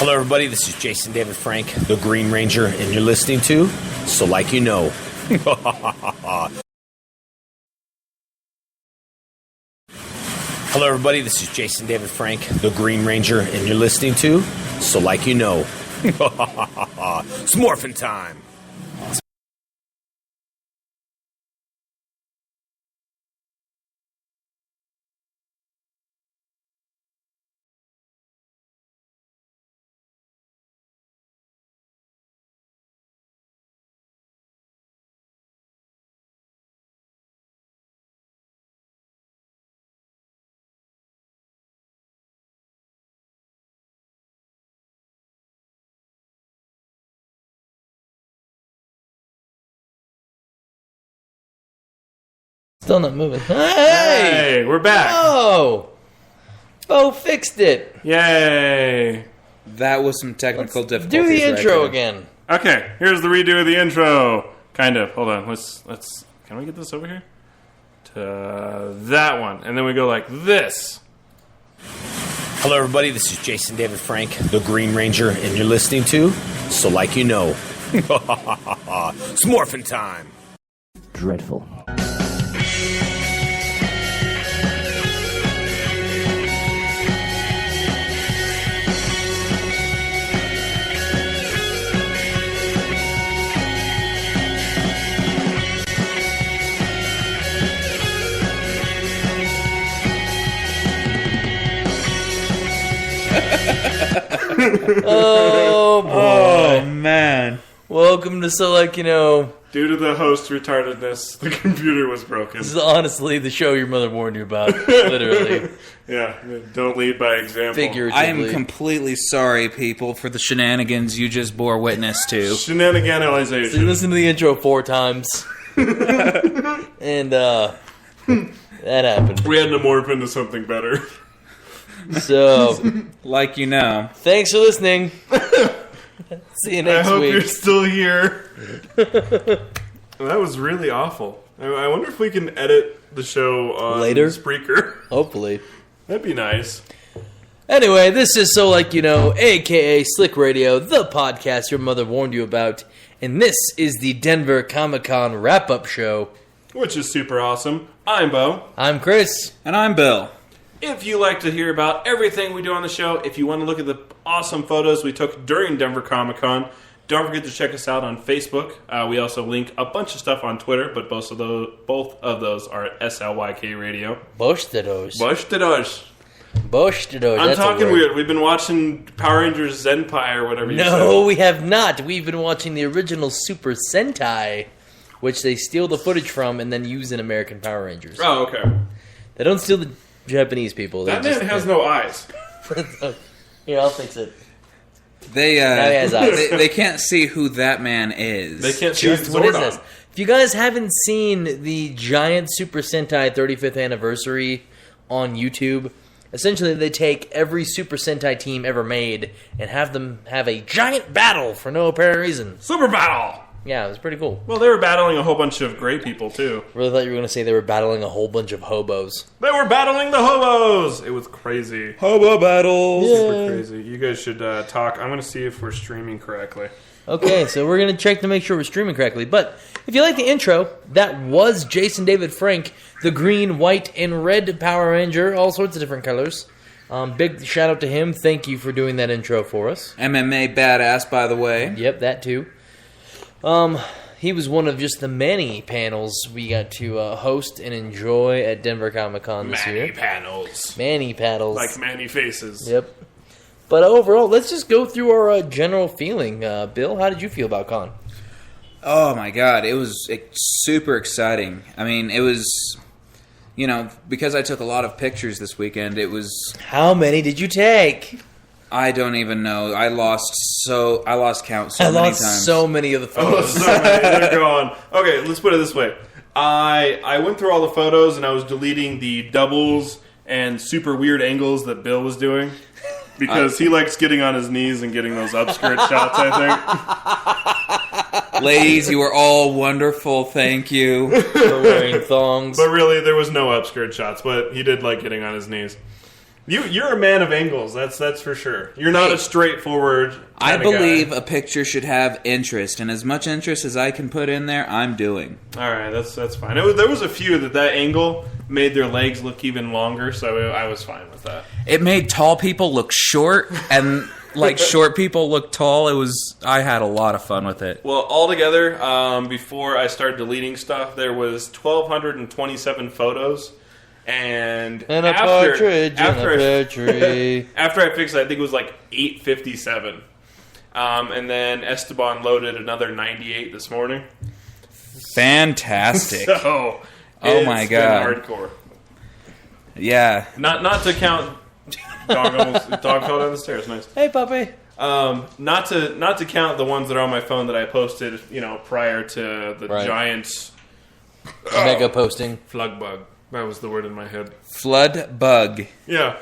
Hello, everybody. This is Jason David Frank, the Green Ranger, and you're listening to So Like You Know. Hello, everybody. This is Jason David Frank, the Green Ranger, and you're listening to So Like You Know. It's morphin' time. Still not moving. Hey, we're back. Oh, fixed it. Yay. That was some technical difficulties. Do the intro right again. Okay, here's the redo of the intro. Kind of. Hold on. Let's. Can we get this over here? To that one, and then we go like this. Hello, everybody. This is Jason David Frank, the Green Ranger, and you're listening to So Like You Know. It's morphin' time. Dreadful. Oh, boy. Oh, man. Welcome to So Like You Know. Due to the host's retardedness, the computer was broken. This is honestly the show your mother warned you about. Literally. Yeah, don't lead by example. Figuratively. I am completely sorry, people, for the shenanigans you just bore witness to. So you Shenaniganization. listen to the intro 4 times. And, that happened. We had to morph into something better. So, Like you know. thanks for listening. See you next I hope week. you're still here. That was really awful. I wonder if we can edit the show on Later? Spreaker. Hopefully. That'd be nice. Anyway, this is So Like You Know, a.k.a. Slick Radio, the podcast your mother warned you about. And this is the Denver Comic-Con wrap-up show. Which is super awesome. I'm Bo. I'm Chris. And I'm Bill. If you like to hear about everything we do on the show, if you want to look at the awesome photos we took during Denver Comic Con, don't forget to check us out on Facebook. We also link a bunch of stuff on Twitter, but both of those are at SLYK Radio. Bostados. Bostados. Bostados. I'm that's a talking word. weird. We've been watching Power Rangers Zenpai or whatever you said. No, we have not. We've been watching the original Super Sentai, which they steal the footage from and then use in American Power Rangers. Oh, okay. They don't steal the Japanese people. That man has no eyes. Here, I'll fix it. They, Now he has eyes. they can't see who that man is. They can't see Just what is Zordon. this? If you guys haven't seen the giant Super Sentai 35th anniversary on YouTube, essentially they take every Super Sentai team ever made and have them have a giant battle for no apparent reason. Super battle! Yeah, it was pretty cool. Well, they were battling a whole bunch of gray people, too. Really thought you were going to say they were battling a whole bunch of hobos. They were battling the hobos! It was crazy. Hobo battles. Super crazy. You guys should talk. I'm going to see if we're streaming correctly. Okay, so we're going to check to make sure we're streaming correctly. But if you like the intro, that was Jason David Frank, the green, white, and red Power Ranger, all sorts of different colors. Big shout out to him. Thank you for doing that intro for us. MMA badass, by the way. Yep, that too. He was one of just the many panels we got to host and enjoy at Denver Comic-Con this year. Manny panels. Manny paddles. Like Manny faces. Yep. But overall, let's just go through our general feeling. Bill, how did you feel about Con? Oh, my God. It was super exciting. I mean, it was, you know, because I took a lot of pictures this weekend, it was... How many did you take? I don't even know. I lost count so I many lost times. so many of the Oh, photos. so many. They're gone. Okay, let's put it this way. I went through all the photos and I was deleting the doubles and super weird angles that Bill was doing. Because he likes getting on his knees and getting those upskirt shots, I think. Ladies, you are all wonderful. Thank you. For wearing thongs. But really, there was no upskirt shots, but he did like getting on his knees. You're a man of angles. That's for sure. You're not a straightforward. I kinda believe guy. a picture should have interest, and as much interest as I can put in there, I'm doing. All right, that's fine. There was a few that angle made their legs look even longer, so I was fine with that. It made tall people look short, and like short people look tall. I had a lot of fun with it. Well, altogether, before I started deleting stuff, there was 1,227 photos. And a partridge in a pear tree. After I fixed it, I think it was like 857. And then Esteban loaded another 98 this morning. Fantastic. So, oh my God. been hardcore. Yeah. Not to count dog fell down the stairs. Nice. Hey, puppy. Not to count the ones that are on my phone that I posted, prior to the Giants Mega posting. flood bug. That was the word in my head. Flood bug. Yeah.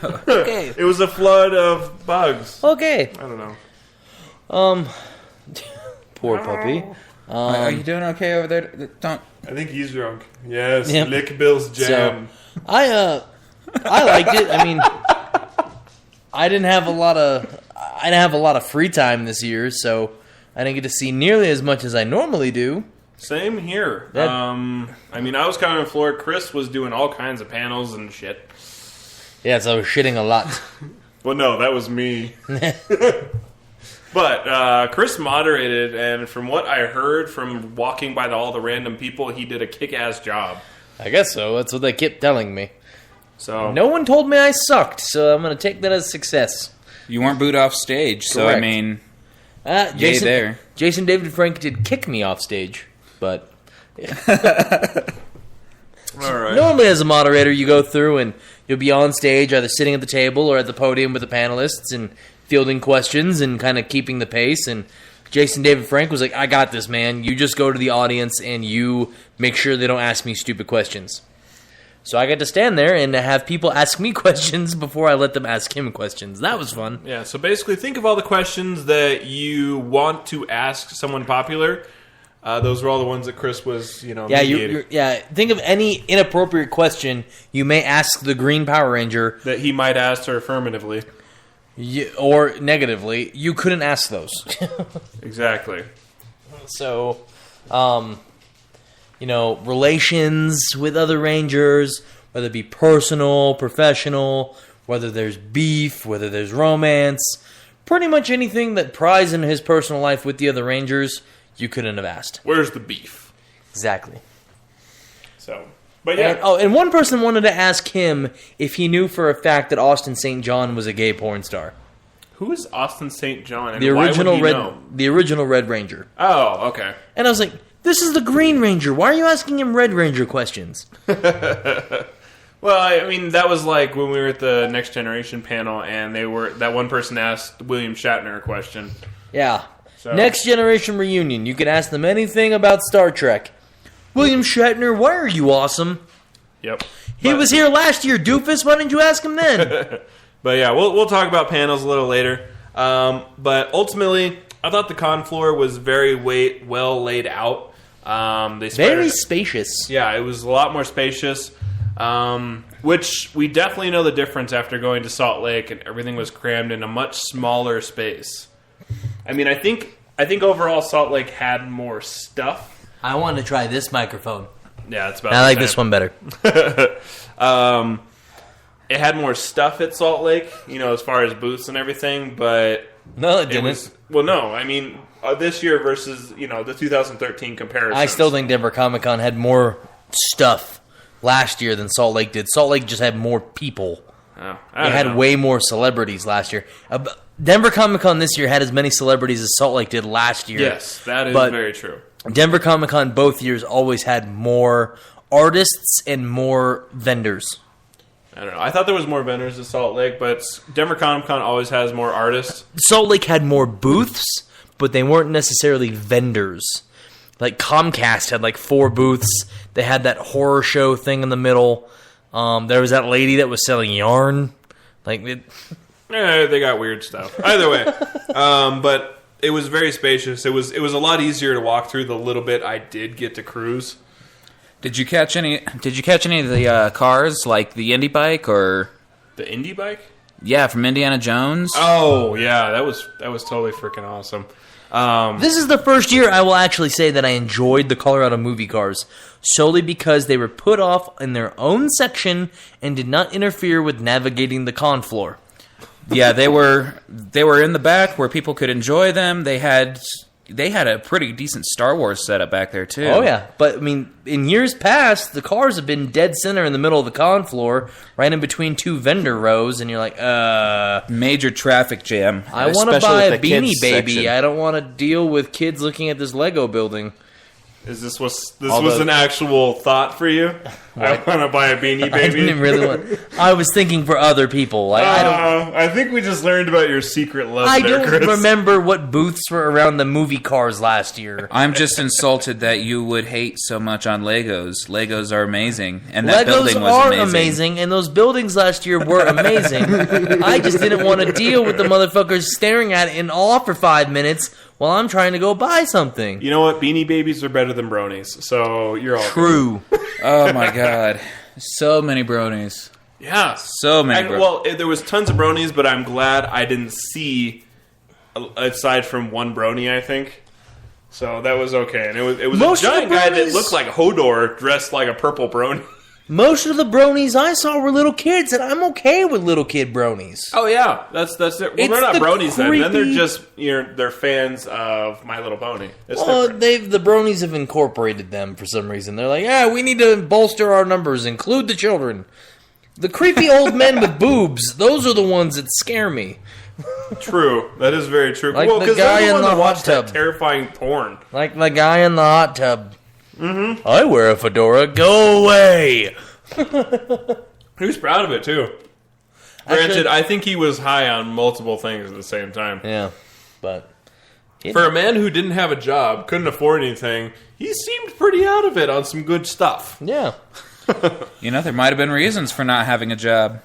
Okay. It was a flood of bugs. Okay. I don't know. Poor puppy. Are you doing okay over there? Don't. I think he's drunk. Yes, Yep. Lick Bill's jam. I liked it. I mean, I didn't have a lot of free time this year, so I didn't get to see nearly as much as I normally do. Same here. That- I mean, I was kind of in Florida. Chris was doing all kinds of panels and shit. Yeah, so I was shitting a lot. Well, no, that was me. But Chris moderated, and from what I heard from walking by all the random people, he did a kick-ass job. I guess so. That's what they kept telling me. So No one told me I sucked, so I'm going to take that as success. You weren't booed off stage, so I Correct. mean, Jason, there. Jason David Frank did kick me off stage, but all right. normally as a moderator, you go through and you'll be on stage, either sitting at the table or at the podium with the panelists and fielding questions and kind of keeping the pace. And Jason David Frank was like, I got this, man. You just go to the audience and you make sure they don't ask me stupid questions. So I got to stand there and have people ask me questions before I let them ask him questions. That was fun. Yeah, so basically think of all the questions that you want to ask someone popular. Those were all the ones that Chris was, Yeah, mediating. think of any inappropriate question you may ask the Green Power Ranger, That he might ask her affirmatively. or negatively. You couldn't ask those. Exactly. So, relations with other Rangers, whether it be personal, professional, whether there's beef, whether there's romance, pretty much anything that pries into his personal life with the other Rangers, you couldn't have asked. Where's the beef? Exactly. So, but yeah. And one person wanted to ask him if he knew for a fact that Austin St. John was a gay porn star. Who is Austin St. John? And The why original would he know? the original Red Ranger. Oh, okay. And I was like, this is the Green Ranger. Why are you asking him Red Ranger questions? Well, I mean, that was like when we were at the Next Generation panel, and that one person asked William Shatner a question. Yeah. So- Next Generation reunion. You can ask them anything about Star Trek. William Shatner, why are you awesome? Yep. He was here last year, doofus. Why didn't you ask him then? But yeah, we'll talk about panels a little later. But ultimately, I thought the con floor was very well laid out. They Very spacious. Yeah, it was a lot more spacious. Which we definitely know the difference after going to Salt Lake, and everything was crammed in a much smaller space. I mean, I think overall Salt Lake had more stuff. I want to try this microphone. Yeah, it's about. I like this one better. It had more stuff at Salt Lake, as far as booths and everything, but No, it didn't. no. I mean, this year versus the 2013 comparison. I still think Denver Comic Con had more stuff last year than Salt Lake did. Salt Lake just had more people. Oh, It had way more celebrities last year. Denver Comic Con this year had as many celebrities as Salt Lake did last year. Yes, that is But very true. Denver Comic Con both years always had more artists and more vendors. I don't know. I thought there was more vendors at Salt Lake, but Denver Comic Con always has more artists. Salt Lake had more booths, but they weren't necessarily vendors. Like Comcast had like 4 booths. They had that horror show thing in the middle. There was that lady that was selling yarn. They They got weird stuff. Either way, but it was very spacious. It was a lot easier to walk through the little bit I did get to cruise. Did you catch any of the cars, like the Indy bike or The Indy bike? Yeah, from Indiana Jones? Oh, yeah, that was totally freaking awesome. This is the first year I will actually say that I enjoyed the Colorado movie cars, solely because they were put off in their own section and did not interfere with navigating the con floor. Yeah, they were in the back where people could enjoy them. They had a pretty decent Star Wars setup back there too. Oh yeah, but I mean, in years past, the cars have been dead center in the middle of the con floor, right in between two vendor rows, and you're like, major traffic jam. I want to buy a Beanie kids Baby. section. I don't want to deal with kids looking at this Lego building. Is this was an actual thought for you? I want to buy a Beanie Baby. I didn't really want. I was thinking for other people. I think we just learned about your secret love. I there, don't Chris. remember what booths were around the movie cars last year. I'm just insulted that you would hate so much on Legos. Legos are amazing, and that building was Legos are amazing, and those buildings last year were amazing. I just didn't want to deal with the motherfuckers staring at it in awe for 5 minutes while I'm trying to go buy something. You know what? Beanie Babies are better than bronies, so you're all True. Oh my god, so many bronies. Yeah, so many. Well, there was tons of bronies, but I'm glad I didn't see aside from one brony. I think so. That was okay, and it was Most a of the giant guy that bronies- looked like Hodor dressed like a purple brony. Most of the bronies I saw were little kids, and I'm okay with little kid bronies. Oh yeah, that's it. Well, It's they're not the bronies then. Then they're creepy- just they're fans of My Little Pony. It's Well, different. the bronies have incorporated them for some reason. They're like, yeah, we need to bolster our numbers, include the children. The creepy old men with boobs, those are the ones that scare me. True. That is very true. Like well, the because guy they're the in one the that hot watched that tub. terrifying porn. Like the guy in the hot tub. Mm-hmm. I wear a fedora. Go away. He was proud of it too. Granted, Actually- I think he was high on multiple things at the same time. Yeah, but For a man who didn't have a job, couldn't afford anything, he seemed pretty out of it on some good stuff. yeah. You know, there might have been reasons for not having a job.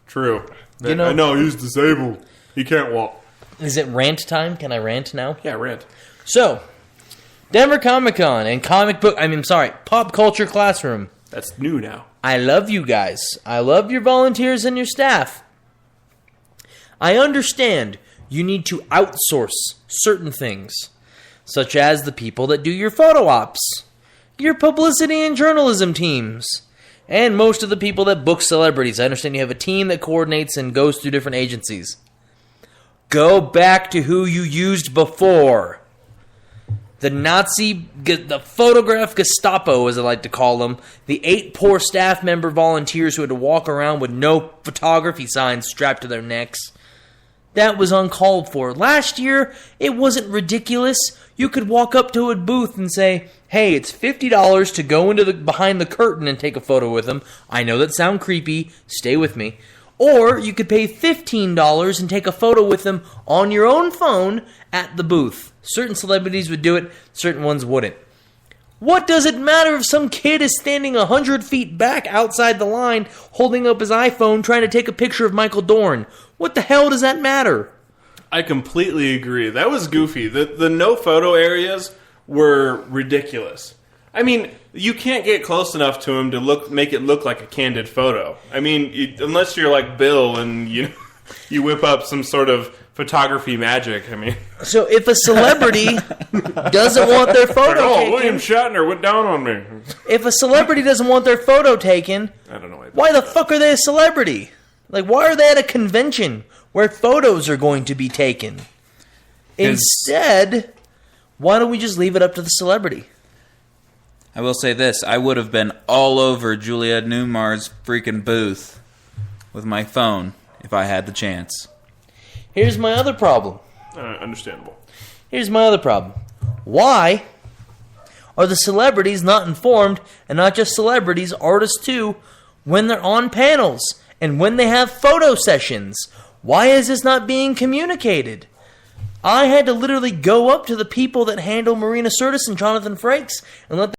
True. You know- I know he's disabled. He can't walk. Is it rant time? Can I rant now? Yeah, rent. So, Denver Comic Con and Pop Culture Classroom. That's new now. I love you guys. I love your volunteers and your staff. I understand you need to outsource certain things, such as the people that do your photo ops, your publicity and journalism teams, and most of the people that book celebrities. I understand you have a team that coordinates and goes through different agencies. Go back to who you used before. The photograph Gestapo, as I like to call them, the 8 poor staff member volunteers who had to walk around with no photography signs strapped to their necks. That was uncalled for. Last year, it wasn't ridiculous. You could walk up to a booth and say, hey, it's $50 to go into behind the curtain and take a photo with them. I know that sounds creepy. Stay with me. Or you could pay $15 and take a photo with them on your own phone at the booth. Certain celebrities would do it, certain ones wouldn't. What does it matter if some kid is standing 100 feet back outside the line holding up his iPhone trying to take a picture of Michael Dorn? What the hell does that matter? I completely agree. That was goofy. The no photo areas were ridiculous. I mean, you can't get close enough to him to make it look like a candid photo. I mean, unless you're like Bill and you whip up some sort of photography magic. I mean, So if a celebrity doesn't want their photo William taken, Shatner went down on me. if a celebrity doesn't want their photo taken, I don't know why the fuck are they a celebrity? Like, why are they at a convention where photos are going to be taken? Instead, why don't we just leave it up to the celebrity? I will say this: I would have been all over Julia Newmar's freaking booth with my phone if I had the chance. Here's my other problem. Understandable. Here's my other problem. Why are the celebrities not informed, and not just celebrities, artists too, when they're on panels and when they have photo sessions? Why is this not being communicated? I had to literally go up to the people that handle Marina Sirtis and Jonathan Frakes and let them